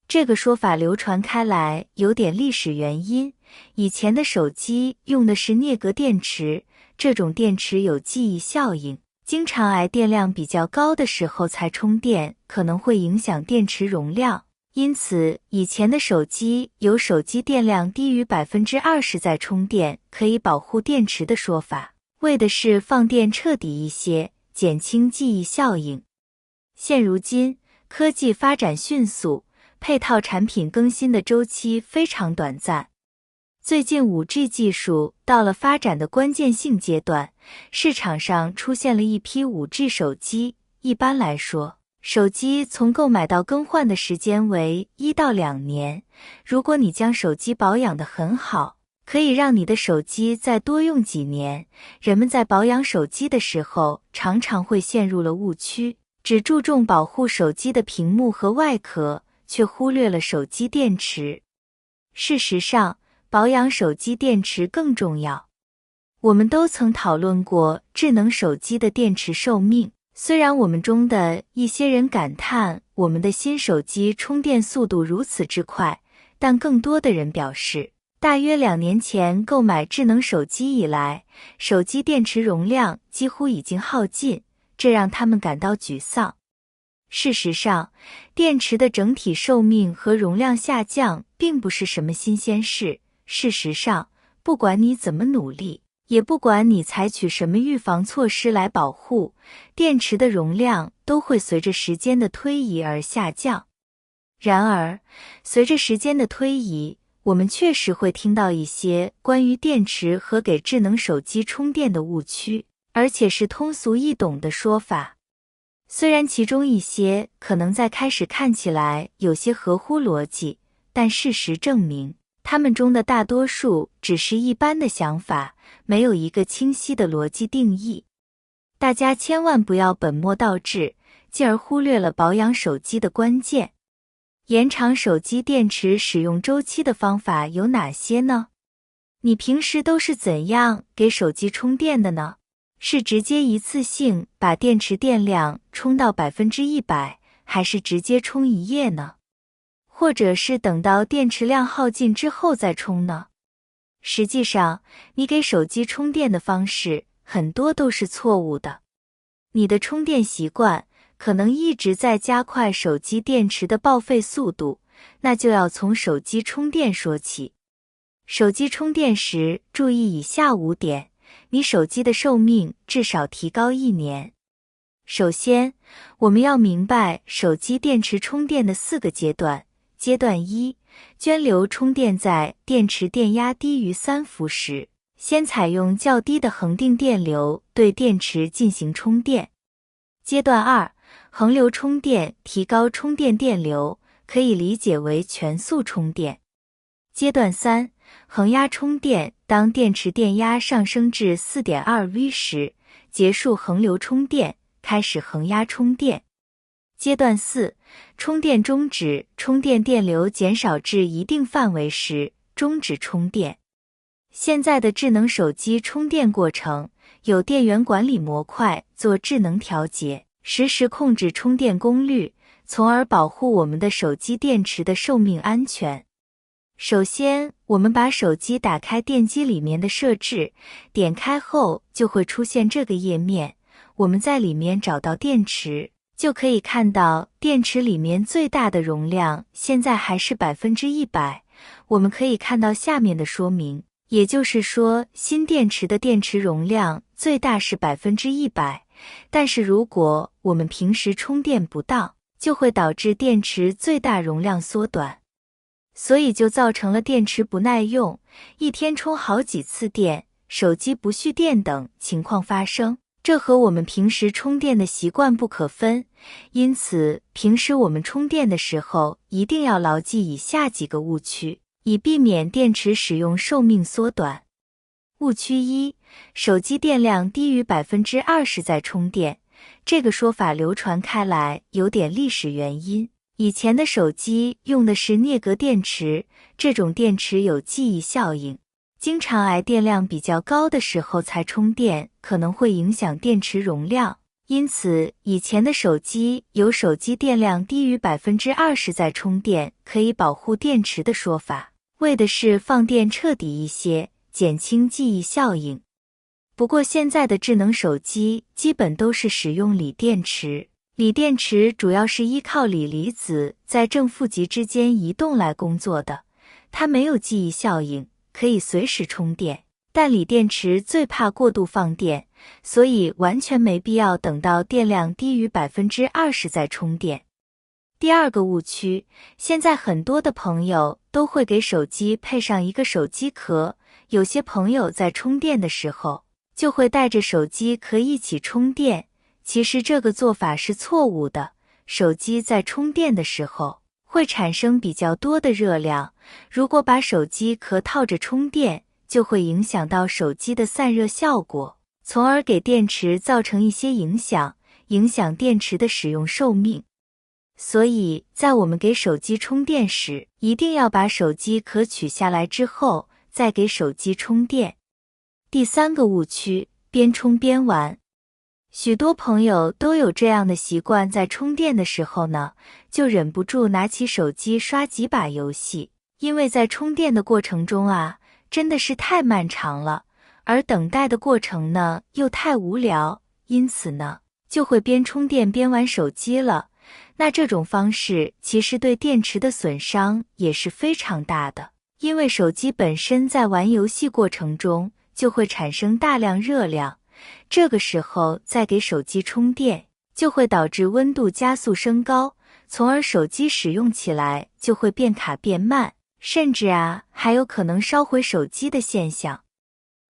这个说法流传开来有点历史原因，以前的手机用的是镍镉电池，这种电池有记忆效应，经常挨电量比较高的时候才充电，可能会影响电池容量。因此，以前的手机有手机电量低于 20% 再充电可以保护电池的说法，为的是放电彻底一些，减轻记忆效应。现如今，科技发展迅速，配套产品更新的周期非常短暂。最近 5G 技术到了发展的关键性阶段，市场上出现了一批 5G 手机。一般来说，手机从购买到更换的时间为1到2年。如果你将手机保养得很好，可以让你的手机再多用几年。人们在保养手机的时候，常常会陷入了误区，只注重保护手机的屏幕和外壳，却忽略了手机电池。事实上，保养手机电池更重要。我们都曾讨论过智能手机的电池寿命。虽然我们中的一些人感叹我们的新手机充电速度如此之快，但更多的人表示，大约2年前购买智能手机以来，手机电池容量几乎已经耗尽，这让他们感到沮丧。事实上，电池的整体寿命和容量下降并不是什么新鲜事。事实上，不管你怎么努力，也不管你采取什么预防措施来保护，电池的容量都会随着时间的推移而下降。然而，随着时间的推移，我们确实会听到一些关于电池和给智能手机充电的误区，而且是通俗易懂的说法。虽然其中一些可能在开始看起来有些合乎逻辑，但事实证明，他们中的大多数只是一般的想法，没有一个清晰的逻辑定义。大家千万不要本末倒置，进而忽略了保养手机的关键。延长手机电池使用周期的方法有哪些呢？你平时都是怎样给手机充电的呢？是直接一次性把电池电量充到 100%， 还是直接充一夜呢？或者是等到电池量耗尽之后再充呢？实际上，你给手机充电的方式很多都是错误的。你的充电习惯可能一直在加快手机电池的报废速度，那就要从手机充电说起。手机充电时注意以下5点，你手机的寿命至少提高1年。首先，我们要明白手机电池充电的4个阶段。阶段1，涓流充电在电池电压低于3伏时，先采用较低的恒定电流对电池进行充电。阶段2，恒流充电提高充电电流，可以理解为全速充电。阶段3，恒压充电，当电池电压上升至 4.2V 时，结束恒流充电，开始恒压充电。阶段4，充电终止，充电电流减少至一定范围时，终止充电。现在的智能手机充电过程有电源管理模块做智能调节，实时控制充电功率，从而保护我们的手机电池的寿命安全。首先，我们把手机打开电机里面的设置，点开后就会出现这个页面，我们在里面找到电池，就可以看到电池里面最大的容量现在还是 100%， 我们可以看到下面的说明，也就是说新电池的电池容量最大是 100%， 但是如果我们平时充电不当，就会导致电池最大容量缩短，所以就造成了电池不耐用，一天充好几次电，手机不蓄电等情况发生。这和我们平时充电的习惯不可分，因此平时我们充电的时候一定要牢记以下几个误区，以避免电池使用寿命缩短。误区1，手机电量低于 20% 再充电。这个说法流传开来有点历史原因，以前的手机用的是镍镉电池，这种电池有记忆效应，经常挨电量比较高的时候才充电，可能会影响电池容量。因此，以前的手机有手机电量低于 20% 再充电可以保护电池的说法，为的是放电彻底一些，减轻记忆效应。不过现在的智能手机基本都是使用锂电池，锂电池主要是依靠锂离子在正负极之间移动来工作的，它没有记忆效应，可以随时充电。但锂电池最怕过度放电，所以完全没必要等到电量低于 20% 再充电。第二个误区，现在很多的朋友都会给手机配上一个手机壳，有些朋友在充电的时候就会带着手机壳一起充电，其实这个做法是错误的。手机在充电的时候会产生比较多的热量，如果把手机壳套着充电，就会影响到手机的散热效果，从而给电池造成一些影响电池的使用寿命。所以在我们给手机充电时，一定要把手机壳取下来之后再给手机充电。第三个误区，边充边玩。许多朋友都有这样的习惯，在充电的时候呢，就忍不住拿起手机刷几把游戏，因为在充电的过程中啊，真的是太漫长了，而等待的过程呢，又太无聊，因此呢，就会边充电边玩手机了。那这种方式其实对电池的损伤也是非常大的，因为手机本身在玩游戏过程中就会产生大量热量，这个时候再给手机充电，就会导致温度加速升高，从而手机使用起来就会变卡变慢，甚至还有可能烧毁手机的现象。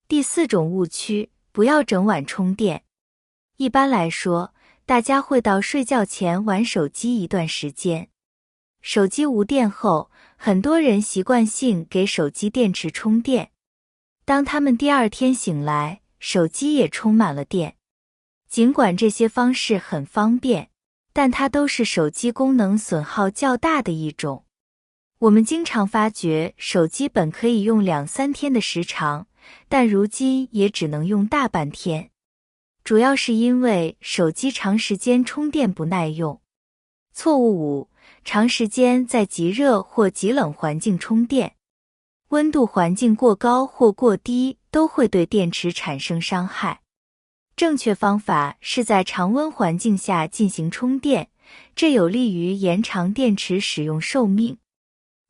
第四种误区，不要整晚充电。一般来说，大家会到睡觉前玩手机一段时间。手机无电后，很多人习惯性给手机电池充电。当他们第二天醒来，手机也充满了电。尽管这些方式很方便，但它都是手机功能损耗较大的一种。我们经常发觉手机本可以用2-3天的时长，但如今也只能用大半天。主要是因为手机长时间充电不耐用。错误5，长时间在极热或极冷环境充电。温度环境过高或过低都会对电池产生伤害。正确方法是在常温环境下进行充电，这有利于延长电池使用寿命。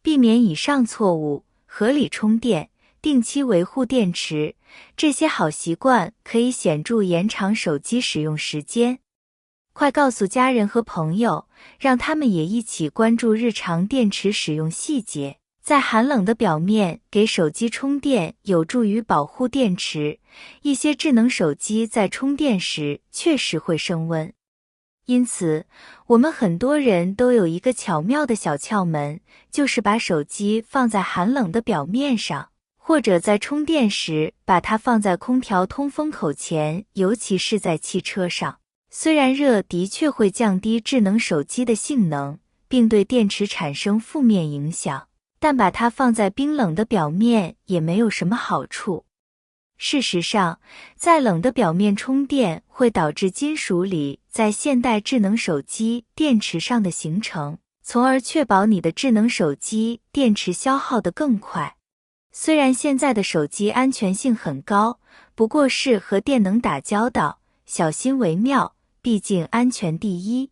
避免以上错误，合理充电，定期维护电池，这些好习惯可以显著延长手机使用时间。快告诉家人和朋友，让他们也一起关注日常电池使用细节。在寒冷的表面给手机充电有助于保护电池，一些智能手机在充电时确实会升温。因此，我们很多人都有一个巧妙的小窍门，就是把手机放在寒冷的表面上，或者在充电时把它放在空调通风口前，尤其是在汽车上。虽然热的确会降低智能手机的性能，并对电池产生负面影响，但把它放在冰冷的表面也没有什么好处。事实上，在冷的表面充电会导致金属锂在现代智能手机电池上的形成，从而确保你的智能手机电池消耗得更快。虽然现在的手机安全性很高，不过是和电能打交道，小心为妙，毕竟安全第一。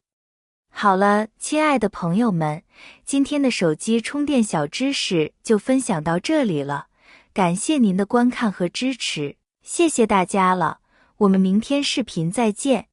好了，亲爱的朋友们，今天的手机充电小知识就分享到这里了，感谢您的观看和支持，谢谢大家了，我们明天视频再见。